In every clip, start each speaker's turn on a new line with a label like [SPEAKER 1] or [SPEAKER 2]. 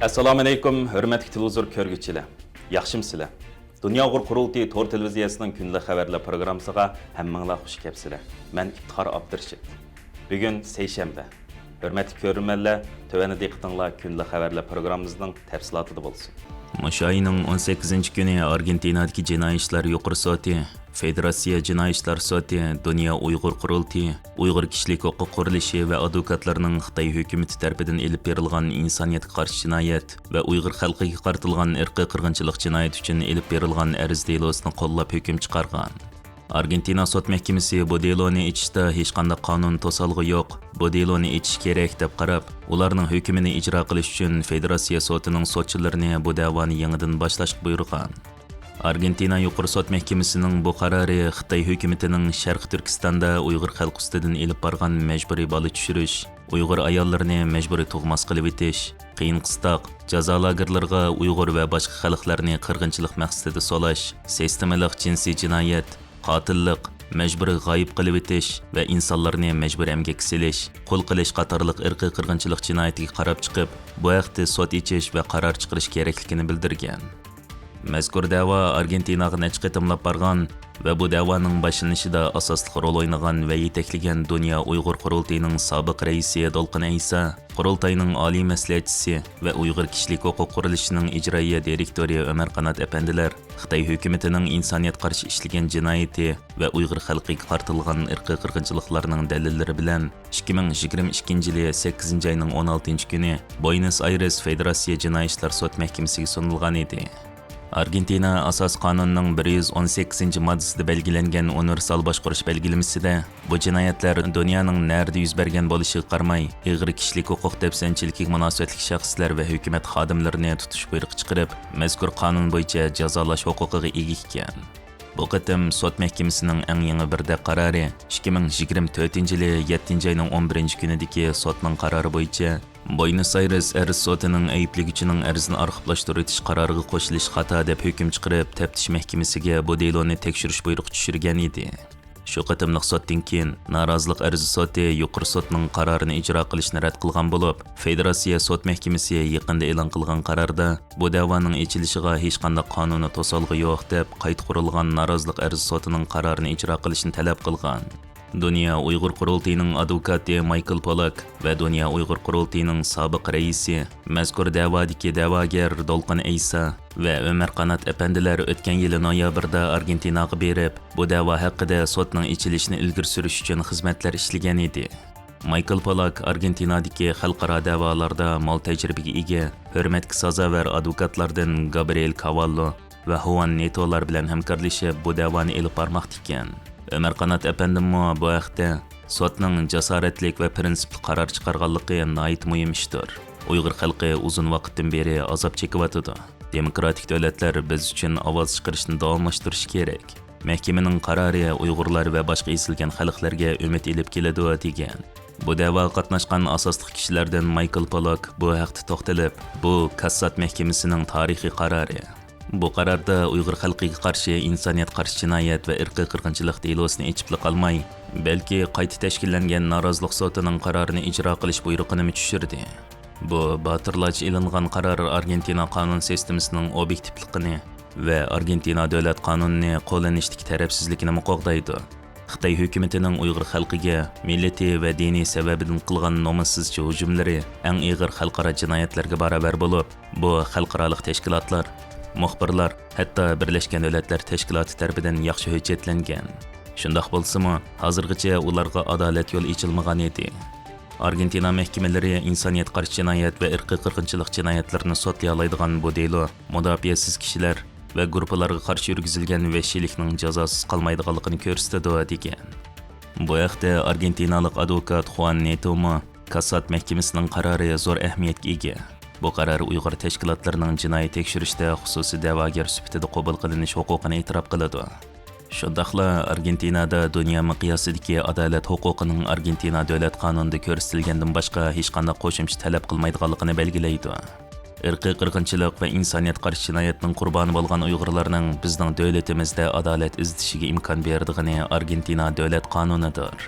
[SPEAKER 1] Assalomu alaykum, hurmatli televizor ko'rguvchilar. Yaxshimsizlar? Dunyo qurultiyi Tor televiziyasining kunlik xabarlar programmasiga hammanglar xush kelibsizlar. Men Iftixor Abdurshid. Bugun seshanba. Hurmatli ko'ruvchilar, tövani diqqatinglar kunlik xabarlar programmamizning tafsilotida bo'lsin. Mushu oyning 18-kuni Argentinadagi jinoiy ishlar yuqori soti, Federatsiya jinoiy ishlar soti, Dunyo Uyg'ur qurultiyi, Uyg'ur kishilik huquq qurilishi va advokatlarining Xitoy hukumati tomonidan elib berilgan insoniyatga qarshi jinoyat va Uyg'ur xalqiga qaratilgan irqiy qirg'inchilik jinoyati uchun elib berilgan arz delosini qo'llab hukm chiqargan. Argentina sot mahkamasi bu deloni ichishda hech qanday qonun to'salg'i yo'q. Bu deloni ichish kerak deb qarab, ularning hukmini ijro qilish uchun Federatsiya sotining sotchilarini bu da'voni yangidan boshlashga buyurgan. Argentina yuqori sot mahkamasining bu qarori Xitoy hukumatining Sharq Turkistonda Uyg'ur xalq ustidan elib borgan majburiy bola tushirish, Uyg'ur ayollarini majburiy tug'mas qilib etish, qiyin qistoq, jazo lagerlariga Uyg'ur va boshqa xalqlarni qirg'inchilik maqsadida solash, sistemalik jinsiy jinoyat, qotillik, majburiy g'oyib qilib etish va insonlarni majburiy emgak silish, qo'l qilish qatorliq irqiy qirg'inchilik jinoyatiga qarab chiqib, bu haqda sot ichish va qaror chiqarish kerakligini bildirgan. Mazkur da'vo Argentinaga necha qitimlab borgan va bu da'voning boshlanishida asosli rol o'ynagan va yetaklagan Dunyo Uyg'ur qurultiyining sobiq raisi Dolqin Aysa, qurultayning oliy maslahatchisi va Uyg'ur kishilik huquq qurilishining ijroiya direktori Ömer Qanat apandilar Xitoy hukumatining insoniyat qarshi ishlagan jinoyati va Uyg'ur xalqiga qaratilgan irqiy qirg'inchiliklarning dalillari bilan 2022-yili 8-oyning 16-kuni Buenos Aires Federatsiya jinoiy ishlar sud mahkamasiga sunilgan edi. Argentina asos qonunining 118-moddasida belgilangan universal boshqarish belgilamasida bu jinoyatlar dunyoning narda yuz bergan bo'lishiga qaramay, ig'ir kishilik huquq dafsanchiligiga munosabatli shaxslar va hukumat xodimlarini tutish buyrug'i chiqarib, mazkur qonun bo'yicha jazolash huquqiga ega ekan. Bu qatim sud mahkamasining eng yangi bir qarori 2024-yili 7-oyning 11-kunidagi sudning qarori bo'yicha Buenos Aires arz sotining ayblanuvchining arzini arxivlashtirish qaroriga qo'shilish xato deb hukm chiqarib, taftish mahkamasiga bu deloni tekshirish buyrug'i tushirgan edi. Shu qatimliq sotdan keyin norozilik arzi soti yuqori sotning qarorini ijro qilishni rad qilgan bo'lib, Federatsiya sot mahkamasi yaqinda e'lon qilgan qarorda bu da'voning echilishiga hech qanday qonuniy to'salg'i yo'q deb qayta qurilgan norozilik arzi sotining qarorini ijro qilishni talab qilgan. Dunyo Uyg'ur qurultiyining advokati Michael Polak va Dunyo Uyg'ur qurultiyining sobiq raisi, mazkur da'vodagi da'vogar Dolqin Aysa va Ömer Qanat apandilar o'tgan yil noyabrda Argentinaga berib, bu da'vo haqida sotning ichilishini ilgari surish uchun xizmatlar ishlagan edi. Michael Polak Argentinadagi xalqaro da'volarda mol tajribaga ega, hurmatga sazovor advokatlardan Gabriel Cavallo va Juan Netolar bilan hamkorlashib bu da'voni elib bormoqda ekan. Ömer Qanat apandimmo bu haqda sotning jasoratlik va prinsipli qaror chiqarganligi nihoyat muhim ishdir. Uyg'ur xalqi uzun vaqtdan beri azob chekyotidi. Demokratik davlatlar biz uchun ovoz chiqarishni davomlashtirish kerak. Mahkamaning qarori Uyg'urlar va boshqa esilgan xalqlarga umid elib keladi degan. Bu da'voga qatnashgan asosli kishilardan Michael Polak bu haqda to'xtalib, bu Kassat mahkamasining tarixiy qarori. Bu qarorda Uyg'ur xalqiga qarshi insoniyat qarshi jinoyat va irqiy qirg'inchilik delosini ichib qolmay, balki qayta tashkillangan norozilik sotining qarorini ijro qilish buyrug'ini tushirdi. Bu botirlarcha e'longan qaror Argentina qonun sistemasining obyektivligini va Argentina davlat qonunini qo'llanishdagi tarafsizlikni qo'g'daydi. Xitoy hukumatining Uyg'ur xalqiga millati va diniy sababidan qilgan nomussizcha hujumlari eng og'ir xalqaro jinoyatlarga barobar bo'lib, bu xalqaro tashkilotlar, muxbirlar, hatto Birlashgan Davlatlar Tashkiloti tomonidan yaxshi hujjatlangan. Shundoq bo'lsa-mu, hozirgacha ularga adolat yo'l ochilmagan edi. Argentina mahkamalari insoniyat qarshi jinoyat va irqiy qirg'inchilik jinoyatlarini sotlay oladigan bu delo mudofaasiz kishilar va guruhlarga qarshi yurgizilgan vahshiylikning jazosiz qolmaydiganligini ko'rsatadi degan. Bu haqda argentinalik advokat Juan Neto Kassat mahkamasining qarori zo'r ahamiyatga ega. Bu qaror Uyg'ur tashkilotlarining jinoiy tekshirishda xususiy da'vogar sifatida qabul qilinish huquqini e'tirof qiladi. Shundaqla Argentinada dunyo miqyosidagi adolat huquqining Argentina davlat qonunida ko'rsatilgandan boshqa hech qanday qo'shimcha talab qilmaydiganligini belgilaydi. Irqiy qirg'inchilik va insoniyat qarshi jinoyatning qurboni bo'lgan Uyg'urlarning bizning davlatimizda adolat izlashiga imkon berdigani Argentina davlat qonunidir.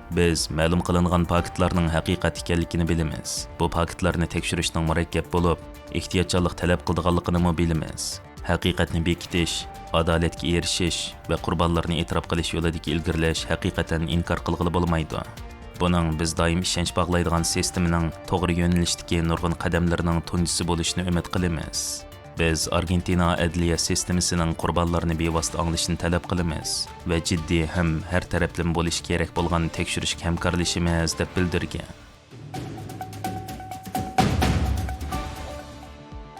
[SPEAKER 1] Biz ma'lum qilingan paktlarning haqiqat ekanligini bilamiz. Bu paktlarni tekshirishning murakkab bo'lib, ehtiyotkorlik talab qildiganligini bilamiz. Haqiqatni bekitish, adolatga erishish va qurbonlarni e'tirof qilish yo'lidagi ilgirlash haqiqatan inkor qilg'ili bo'lmaydi. Buning biz doim ishonch bog'laydigan sistemaning to'g'ri yo'nalishdagi nurg'un qadamlarining tunjisi bo'lishini umid qilamiz. Biz Argentina adliya sistemasining qurbonlarni bevosita anglashini talab qilamiz va jiddiy ham har taraflama bo'lish kerak bo'lgan tekshirishga hamkorlashimiz deb bildirgan.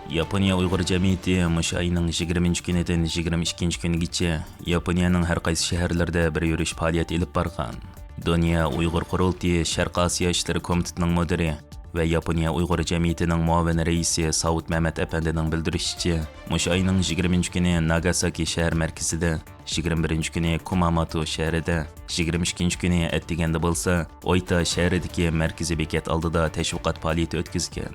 [SPEAKER 1] Yaponiya Uyg'ur jamiyati mush oyning 20-kunidan 22-kunigacha Yaponiyaning har qaysi shaharlarida bir yurish faoliyat olib borgan. Dünya Uyg'ur qurultiyi Sharq Osiyo ishlari komitetining mudiri va Yaponiya Uyg'ur jamiyatining muavin raisi Saud Mehmet Efendining bildirishicha, mush oyning 20-kuni Nagasaki shahar markazida, 21-kuni Kumamoto shahrida, 22-kuni atdiganda bo'lsa, Oita shahridagi markaziy bekat oldida tashviqot faoliyati o'tkazgan.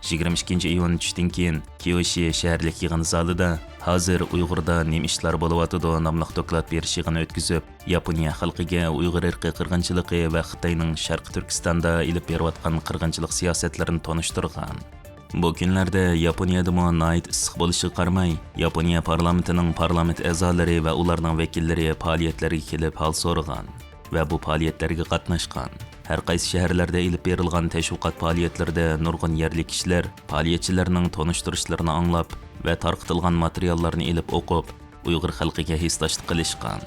[SPEAKER 1] 22 iyun tushdan keyin Kyoshi shaharlik yig'in zalida hozir Uyg'urda nima ishlar bo'layotidi nomli doklad berish yig'ini o'tkazib, Yaponiya xalqiga Uyg'ur irqiy qirg'inchiligi va Xitoyning Sharq Turkistonda ilib berayotgan qirg'inchilik siyosatlarini tanishtirgan. Bu kunlarda Yaponiyada nihoyat issiq bo'lishiga qaramay, Yaponiya parlamentining parlament a'zolari va ularning vakillari faoliyatlarga kelib hol so'ragan va bu faoliyatlarga qatnashgan. Har qaysi shaharlarda ilib berilgan tashviqot faoliyatlarida nurg'un yerlik kishilar faoliyatchilarning tanishtirishlarini anglab va tarqatilgan materiallarni ilib o'qib, Uyg'ur xalqiga hissdoshlik qilishgan.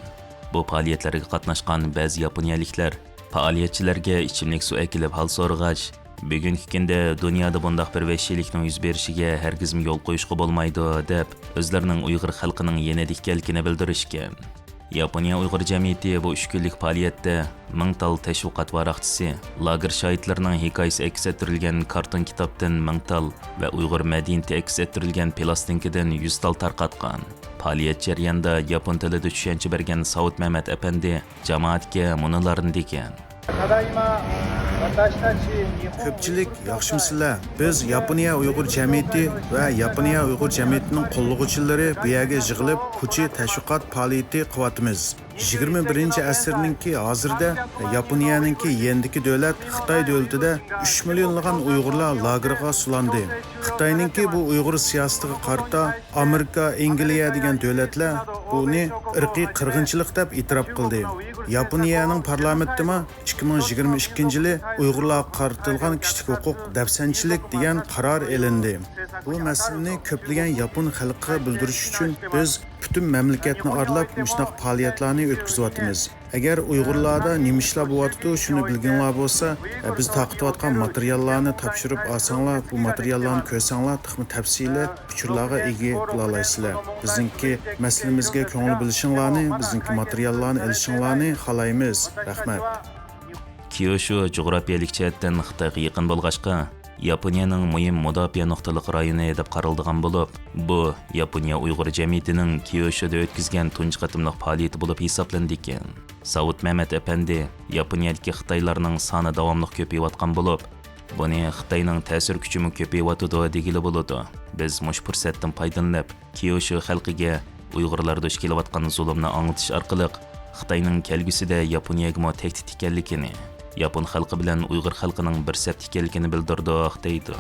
[SPEAKER 1] Bu faoliyatlarga qatnashgan ba'zi yaponiyaliklar faoliyatchilarga ichimlik suv akilib hol so'ragach, bugungi kunda dunyoda bunday bir vahshiylikning yuz berishiga hargiz yo'l qo'yishga bo'lmaydi deb o'zlarining Uyg'ur xalqining yanada ikkaligini bildirishgan. Yaponiya Uyg'ur jamiyati bu 3 kunlik faoliyatda 1000 tal tashviqot varaqchisi, lager shohidlarining hikoyasi aks ettirilgan karton kitobdan 1000 tal va Uyg'ur madaniyati aks ettirilgan plastinkadan 100 tal tarqatgan. Faoliyat jarayonida yapon tilida tushuncha bergan Saud Mehmet Efendi jamoatga munolarni degan.
[SPEAKER 2] Ko'pchilik yaxshimisilar? Biz Yaponiya Uyg'ur jamiyati va Yaponiya Uyg'ur jamiyatining qo'llovchilari bu yerga yig'ilib, ko'cha tashviqot faoliyati qilyapmiz. 21-asrninki hozirda Yaponiyaninki yendiki davlat Xitoy davlatida 3 millionlagan Uyg'urlar lagerga sulandi. Xitoyninki bu Uyg'ur siyosatiga qarta Amerika, Angliya degan davlatlar buni irqiy qirg'inchilik deb e'tirof qildi. Yaponiyaning parlamentida 2022-yili Uyg'urlarga qaratilgan kishilik huquq dafsanchilik degan qaror elindi. Bu masalani ko'plagan yapon xalqiga bildirish uchun biz butun mamlakatni oralab shunday faoliyatlarni o'tkazyapmiz. Agar Uyg'urlarda nima ishlar bo'lyapti, shuni bilganlar bo'lsa, biz taqdim materiallarni topshirib olsanglar, bu materiallarni ko'rsanglar, tafsili uchurlarga ega bo'la olasizlar. Bizningki masalamizga ko'ngil bilishinglarni, bizningki materiallarni olishinglarni xohlaymiz. Rahmat.
[SPEAKER 1] Kyushu jug'rafiyalik jihatdan Xitoyga yaqin bo'lg'achqa, Yaponiyaning muhim mudofaa nuqtaliq rayoni deb qaraldigan bo'lib, bu Yaponiya Uyg'ur jamiyatining Kyushuda o'tkazgan tunji qatimliq faoliyati bo'lib hisoblanadi ekan. Saud Mehmet Efendi Yaponiyadagi Xitoylarning soni davomli ko'payayotgan bo'lib, buni Xitoyning ta'sir kuchi ko'payayotidi degili bo'ladi. Biz mush fursatdan foydalanib, Kyushu xalqiga Uyg'urlar duch kelayotgan zulmni anglatish orqali Xitoyning kelgusida Yaponiyaga tehdit ekanligini, Yapon xalqi bilan Uyg'ur xalqining bir saf ekanligini bildirdi deydi.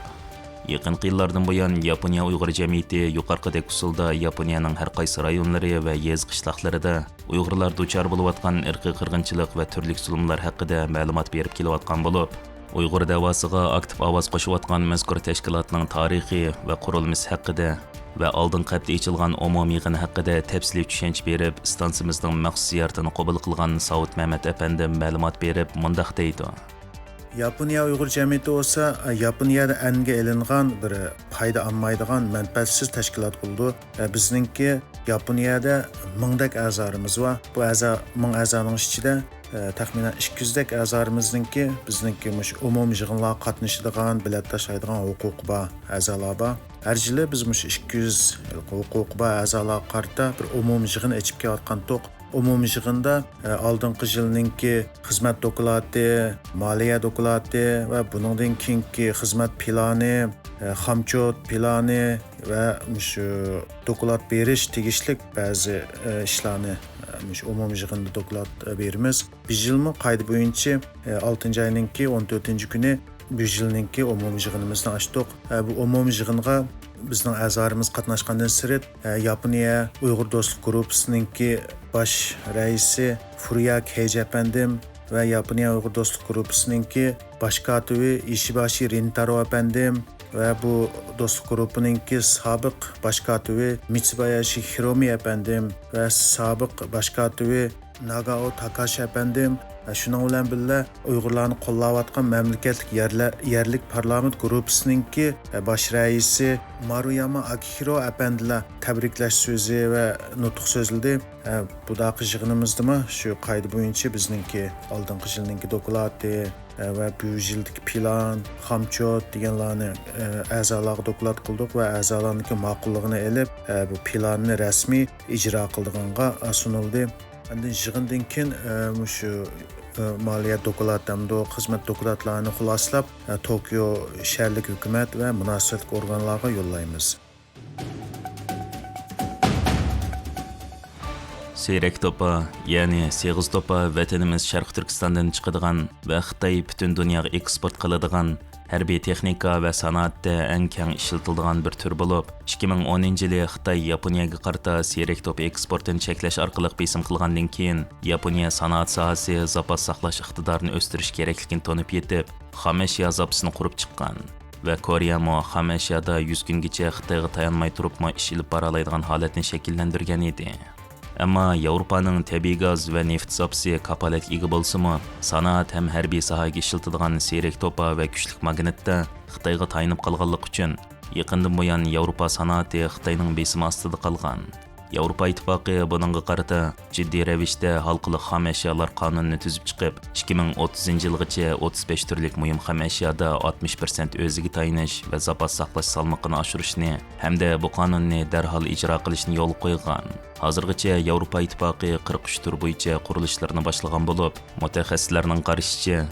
[SPEAKER 1] Yaqinqi yillardan buyon Yaponiya Uyg'ur jamiyati yuqorqidagi usulda Yaponiyaning har qaysi rayonlari va yez qishloqlarida Uyg'urlar duchor bo'layotgan irqiy qirg'inchilik va turli zulmlar haqida ma'lumot berib kelayotgan bo'lib, Uyg'ur davosiga aktiv ovoz qo'shayotgan mazkur tashkilotning tarixi va qurilmasi haqida va oldin qat'iy ochilgan umumiy yig'in haqida tafsiliy tushuncha berib, stansimizning maxsus ziyoratini qabul qilgan Saud Mehmet Efendi ma'lumot berib, mundaq deydi.
[SPEAKER 2] Yaponiya Uyg'ur jamiyati bo'lsa, Yaponiyada anga elingan bir foyda olmaydigan manfaatsiz tashkilot bo'ldi. Bizningki Yaponiyada 1000dak a'zolarimiz bor. Bu 1000 a'zoning ichida taxminan 200 dak a'zolarimizninki bizningki mush umumiy yig'inlarga qatnashadigan, bilet tashlaydigan huquqi bor a'zolar bor. Har yili biz mush 200 huquqi bor a'zolarga qarata bir umumiy yig'in ochib kelayotgan to'q. Umumiy yig'inda oldingi yilninki xizmat doklati, moliya doklati va buningdan keyingi xizmat plani, xamchot plani va shu doklat berish tegishli ba'zi ishlarni umumiy yig'inda doklat beramiz. Biz yilmi qoida bo'yicha 6-oyninki 14-kuni bu yilninki umumiy yig'inimizni ochdik. Bu umumiy yig'inga bizning a'zolarimiz qatnashgandan sirt Yaponiya Uyg'ur do'stlik gruppasiningki bosh raisi Furya Keiji apandim va Yaponiya Uyg'ur do'stlik gruppasiningki bosh kotibi Ishibashi Rintaro apandim va bu do'stlik guruhininki sobiq bosh kotibi Mitsubayashi Hiromi apandim va sobiq bosh kotibi Nagao Takashi apandim. Shunun bilan birga Uyg'urlarni qo'llayotgan mamlakatlik yerlik parlament guruhininki bosh raisi Maruyama Akihiro apandilar tabriklash so'zi va nutq so'zladi. Bu daqi yig'inimizdami shu qoida bo'yicha bizningki oldingi yilninki dokladi va bu yildagi plan, xamchot deganlarni a'zolarga doklad qildik va a'zolarning ma'qulligini olib bu planni rasmiy ijro qildiganga sunildi. Endi yig'indan keyin shu moliya dokladamda xizmat dokladlarini xuloslab Tokio shaharlik hukumat va munosabat organlariga yo'llaymiz.
[SPEAKER 1] Seyrek topa, ya'ni Seg'iz topa vatanimiz Sharq Turkistondan chiqadigan va Xitoy butun dunyoga eksport qiladigan harbiy texnika va sanoatda eng keng ishlatiladigan bir tur bo'lib, 2010-yili Xitoy Yaponiyaga qarata seyrek top eksportini cheklash orqali besim qilgandan keyin Yaponiya sanoat sohasi zapas saqlash iqtidorini o'stirish kerakligini tonib yetib, xom ashyo zapasini qurib chiqqan va Koreya mo xom ashyoda 100 kungacha Xitoyga tayanmay turibmi ish ilib bora oladigan holatni shakllantirgan edi. Ammo Yevropaning tabiiy gaz va neft zapasi kapolatga ega bo'lsa-mu, sanoat ham harbiy sohaga ishlatiladigan seyrek topa va kuchli magnitda Xitoyga tayinib qolganligi uchun yaqindan buyon Yevropa sanoati Xitoyning besimi ostida qolgan. Yevropa ittifoqi buningga qarata jiddiy ravishda xalqaro xom ashyolar qonunini tuzib chiqib, 2030-yilgacha 35 turlik muhim xom ashyoda 60% o'ziga tayinish va zapas saqlash salmoqini oshirishni hamda bu qonunni darhol ijro qilishni yo'l qo'ygan. Hozirgacha Yevropa ittifoqi 43 tur bo'yicha qurilishlarni boshlagan bo'lib, mutaxassislarning qarashicha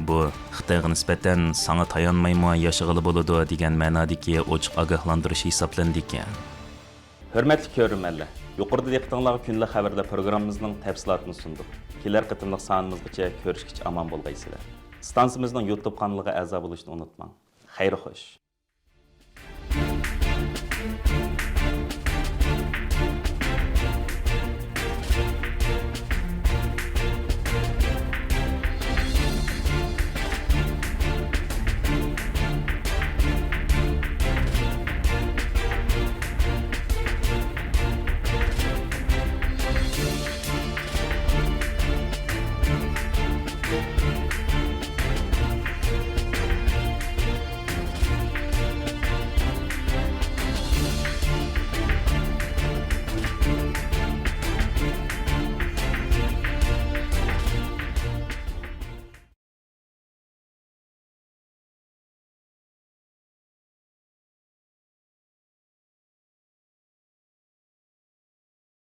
[SPEAKER 1] bu Xitoyga nisbatan sana tayanmaymi yashag'ili bo'ladi degan ma'nodagi ochiq ogohlantirish hisoblandi ekan. Hürmetli körürmenler, yuqorida diqqatingizga kunlik xabarda programmamızning tafsilotini sundik. Kelar qitimliq sonimizgacha ko'rishgacha omon bo'lgaysizlar. Stansimizning YouTube kanaliga a'zo bo'lishni unutmang. Xayr xo'sh.